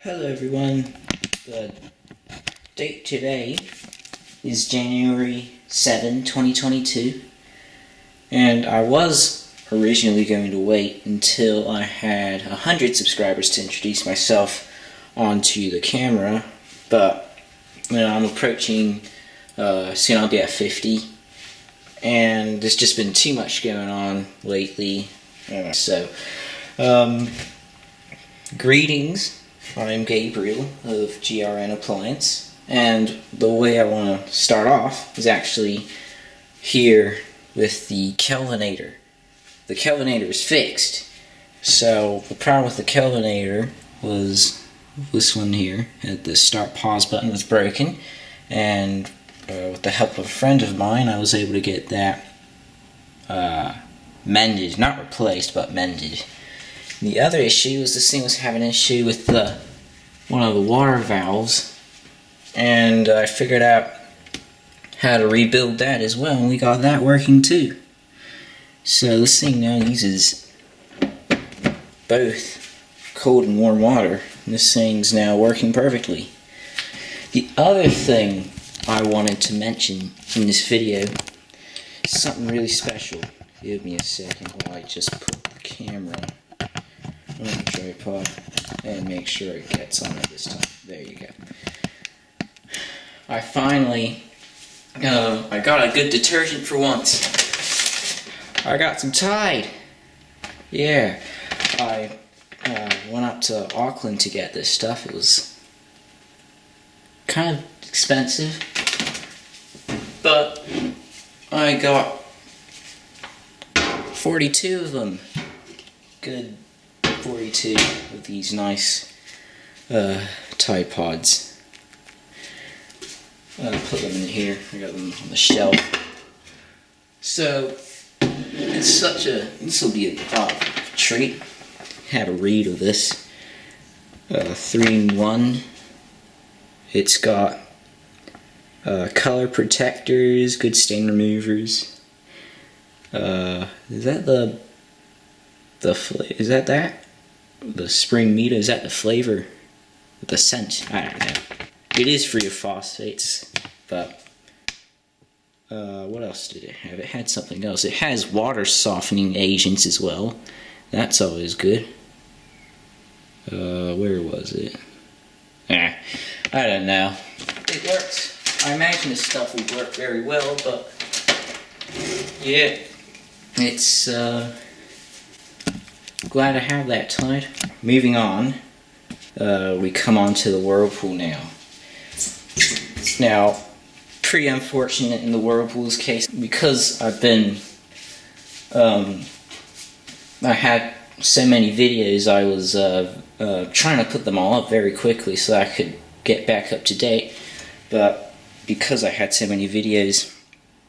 Hello everyone, the date today is January 7, 2022, and I was originally going to wait until I had 100 subscribers to introduce myself onto the camera, but I'm approaching, soon I'll be at 50, and there's just been too much going on lately, greetings. I'm Gabriel of GRN Appliance, and the way I want to start off is actually here with the Kelvinator. The Kelvinator is fixed, so the problem with the Kelvinator was this one here. The start pause button was broken, and with the help of a friend of mine I was able to get that mended, not replaced, but mended. The other issue was this thing was having an issue with one of the water valves, and I figured out how to rebuild that as well, and we got that working too. So this thing now uses both cold and warm water, and this thing's now working perfectly. The other thing I wanted to mention in this video is something really special. Give me a second while I just put the camera on the tripod and make sure it gets on it this time. There you go. I finally I got a good detergent for once. I got some Tide. Yeah, I went up to Auckland to get this stuff. It was kind of expensive, but I got 42 of them. Good 42 of these nice Tide Pods. I'll put them in here. I got them on the shelf. So this will be a treat. Have a read of this. 3-in-1. It's got color protectors, good stain removers. Is that is that? The spring meter, is that the flavor? The scent? I don't know. It is free of phosphates, but what else did it have? It had something else. It has water softening agents as well. That's always good. Where was it? I don't know. It works. I imagine this stuff will work very well, but yeah, it's glad to have that Tide. Moving on, we come on to the Whirlpool now. Now, pretty unfortunate in the Whirlpool's case, because I've been, I had so many videos, I was trying to put them all up very quickly so I could get back up to date, but because I had so many videos,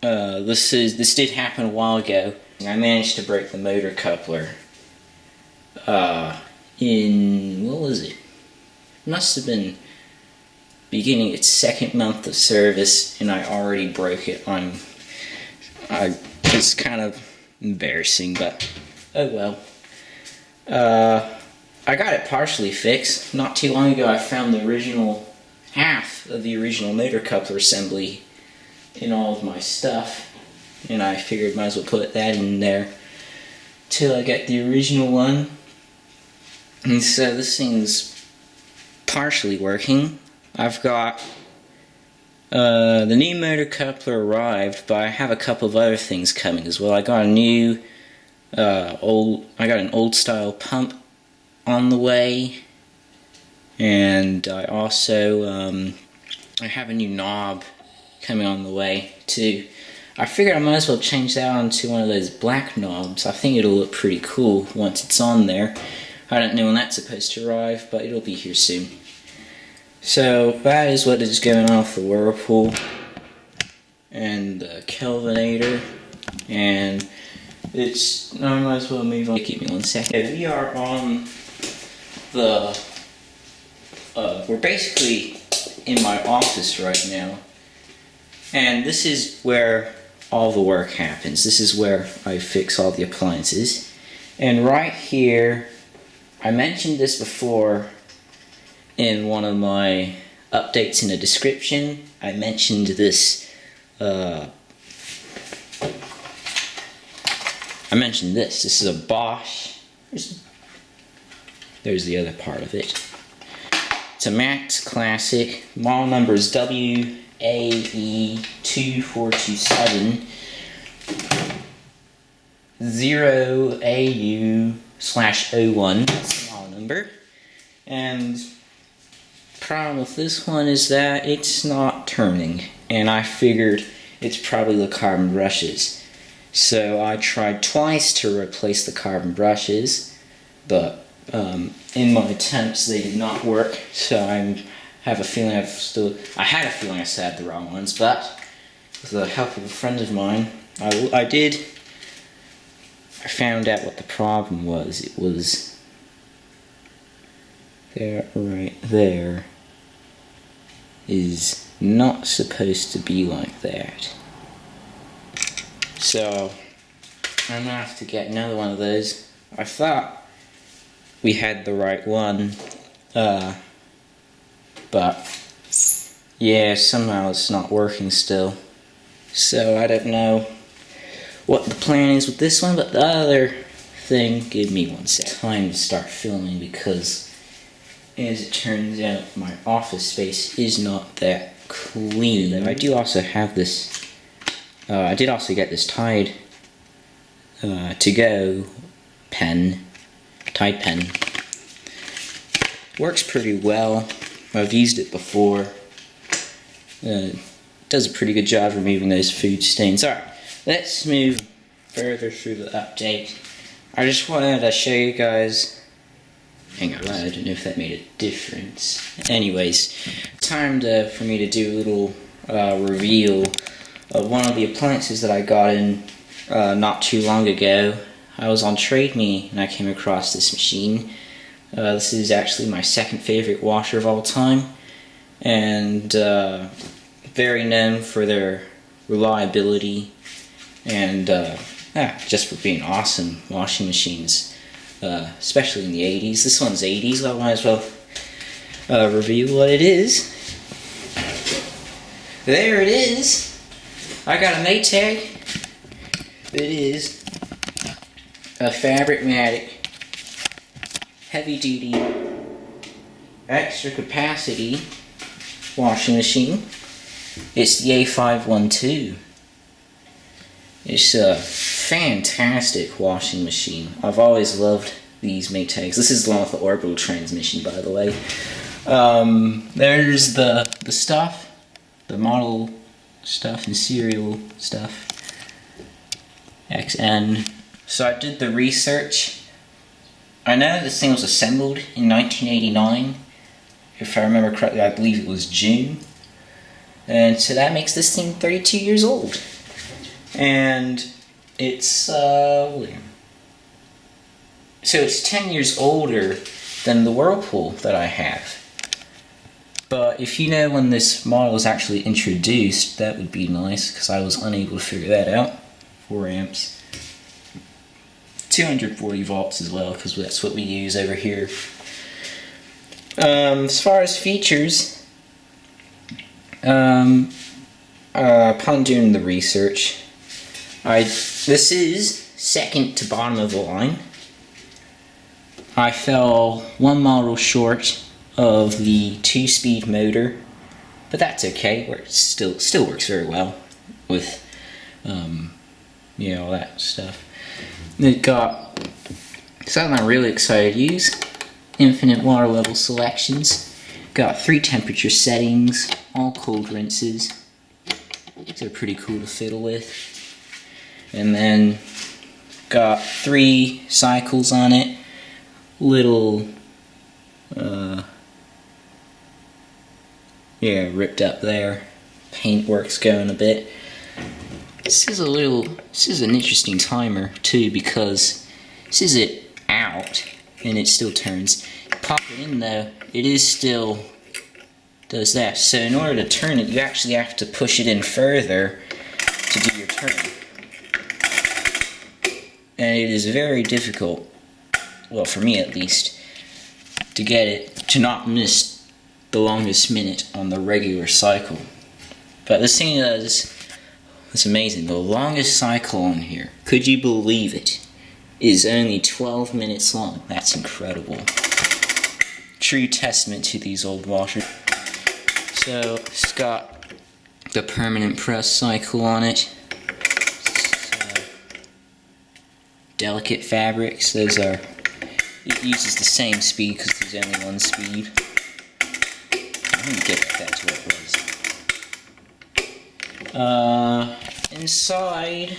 this did happen a while ago. I managed to break the motor coupler in, what was it? Must have been beginning its second month of service, and I already broke it. It's kind of embarrassing, but oh well. I got it partially fixed. Not too long ago I found the original half of the original motor coupler assembly in all of my stuff, and I figured might as well put that in there till I get the original one. And so this thing's partially working. I've got the new motor coupler arrived, but I have a couple of other things coming as well. I got a new I got an old style pump on the way, and I also I have a new knob coming on the way too. I figured I might as well change that onto one of those black knobs. I think it'll look pretty cool once it's on there. I don't know when that's supposed to arrive, but it'll be here soon. So that is what is going on with the Whirlpool and the Kelvinator, and I might as well move on. Give me 1 second. We are on the, we're basically in my office right now, and this is where all the work happens. This is where I fix all the appliances, and right here, I mentioned this before, in one of my updates in the description, I mentioned this. This is a Bosch. There's the other part of it. It's a Max Classic. Model number is WAE2427 0AU/01. That's the model number. And problem with this one is that it's not turning, and I figured it's probably the carbon brushes. So I tried twice to replace the carbon brushes, but in my attempts they did not work. So I had a feeling I still had the wrong ones, but with the help of a friend of mine, I found out what the problem was. It was there, right there. Is not supposed to be like that. So I'm gonna have to get another one of those. I thought we had the right one, but yeah, somehow it's not working still. So I don't know what the plan is with this one, but the other thing, give me one sec. Time to start filming, because as it turns out, my office space is not that clean. I do also have this. I did also get this Tide to go pen, Tide pen. Works pretty well. I've used it before. Does a pretty good job removing those food stains. Alright, let's move further through the update. I just wanted to show you guys. Hang on, I don't know if that made a difference. Anyways, time for me to do a little reveal of one of the appliances that I got in not too long ago. I was on Trade Me and I came across this machine. This is actually my second favorite washer of all time, and very known for their reliability and just for being awesome washing machines, especially in the 80s. This one's 80s, so I might as well reveal what it is. There it is. I got a Maytag. It is a Fabric-Matic heavy-duty extra capacity washing machine. It's the A512. It's a fantastic washing machine. I've always loved these Maytags. This is the one with the orbital transmission, by the way. There's the stuff, the model stuff and serial stuff. XN. So I did the research. I know this thing was assembled in 1989. If I remember correctly, I believe it was June. And so that makes this thing 32 years old. And it's, so it's 10 years older than the Whirlpool that I have. But if you know when this model was actually introduced, that would be nice, because I was unable to figure that out. 4 amps. 240 volts as well, because that's what we use over here. As far as features, upon doing the research, this is second to bottom of the line. I fell one model short of the 2-speed motor, but that's okay. It still works very well with all that stuff. It got something I'm really excited to use: infinite water level selections. Got 3 temperature settings, all cold rinses. They're pretty cool to fiddle with. And then got 3 cycles on it. Little ripped up there. Paintwork's going a bit. This is an interesting timer too, because this is it out and it still turns. Pop it in though, it is still does that. So in order to turn it, you actually have to push it in further to do your turn. And it is very difficult, well for me at least, to get it to not miss the longest minute on the regular cycle. But this thing is, it's amazing. The longest cycle on here, could you believe it, is only 12 minutes long. That's incredible. True testament to these old washers. So it's got the permanent press cycle on it. Delicate fabrics, those are, it uses the same speed because there's only one speed. I'm gonna get back to what it was. Inside,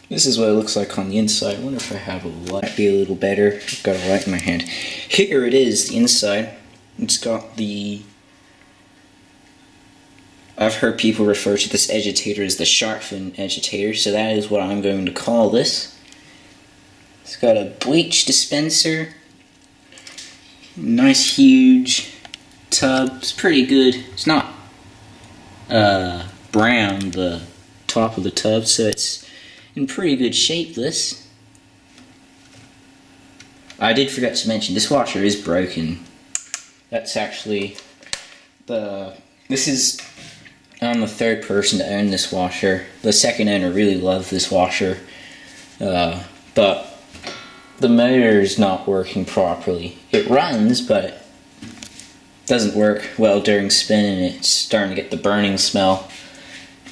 this is what it looks like on the inside. I wonder if I have a light. Might be a little better. I've got a light in my hand. Here it is, the inside. It's got the, I've heard people refer to this agitator as the shark fin agitator, so that is what I'm going to call this. It's got a bleach dispenser, nice huge tub. It's pretty good. It's not brown, the top of the tub, so it's in pretty good shape, this. I did forget to mention, this washer is broken. That's actually this is, I'm the third person to own this washer. The second owner really loved this washer, but the motor is not working properly. It runs, but it doesn't work well during spinning. It's starting to get the burning smell,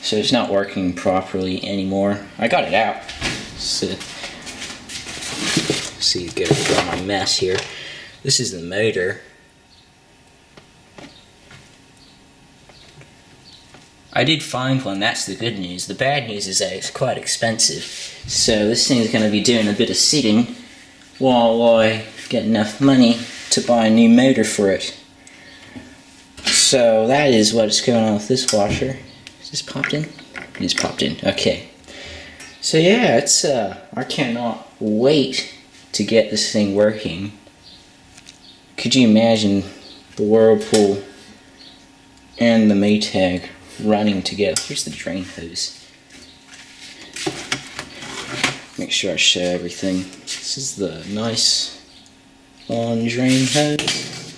so it's not working properly anymore. I got it out. So, see, get rid of my mess here. This is the motor. I did find one, that's the good news. The bad news is that it's quite expensive. So this thing is going to be doing a bit of sitting while I get enough money to buy a new motor for it. So that is what's going on with this washer. Is this popped in? It's popped in, okay. So yeah, it's I cannot wait to get this thing working. Could you imagine the Whirlpool and the Maytag running together? Here's the drain hose. Make sure I show everything. This is the nice on drain hose.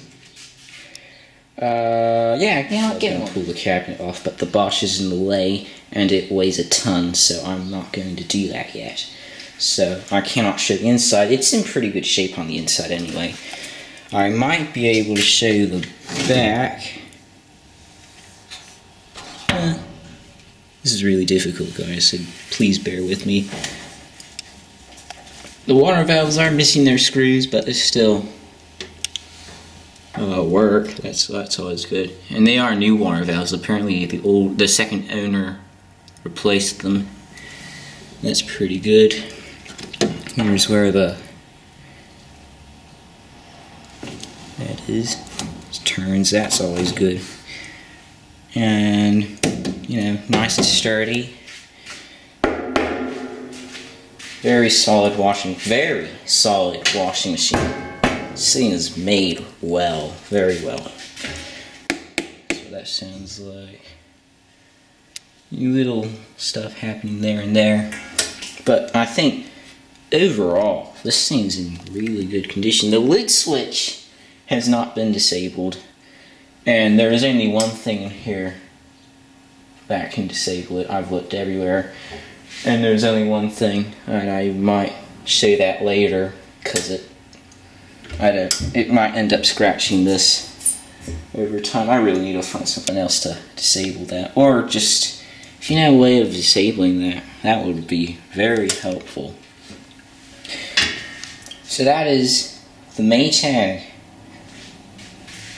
Yeah, I'm going to pull the cabinet off, but the Bosch is in the way and it weighs a ton, so I'm not going to do that yet. So I cannot show the inside. It's in pretty good shape on the inside anyway. I might be able to show the back. This is really difficult, guys, so please bear with me. The water valves are missing their screws, but they still work. That's always good. And they are new water valves. Apparently the second owner replaced them. That's pretty good. Here's where that is. It turns, that's always good. And you know, nice and sturdy. Very solid washing machine. This thing is made well, very well. That's what that sounds like. Little stuff happening there and there. But I think overall, this thing's in really good condition. The lid switch has not been disabled. And there is only one thing in here that can disable it. I've looked everywhere, and there's only one thing, and I might show that later because it might end up scratching this over time. I really need to find something else to disable that, or just if you know a way of disabling that, that would be very helpful. So that is the Maytag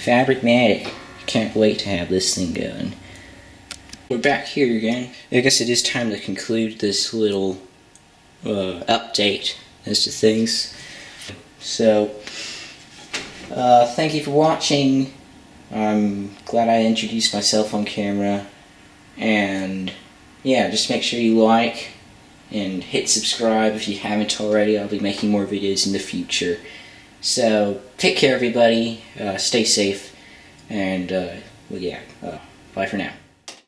Fabric-Matic. Can't wait to have this thing going. We're back here again. I guess it is time to conclude this little update as to things. So, thank you for watching. I'm glad I introduced myself on camera. And yeah, just make sure you like and hit subscribe if you haven't already. I'll be making more videos in the future. So, take care everybody, stay safe, and well, yeah, bye for now.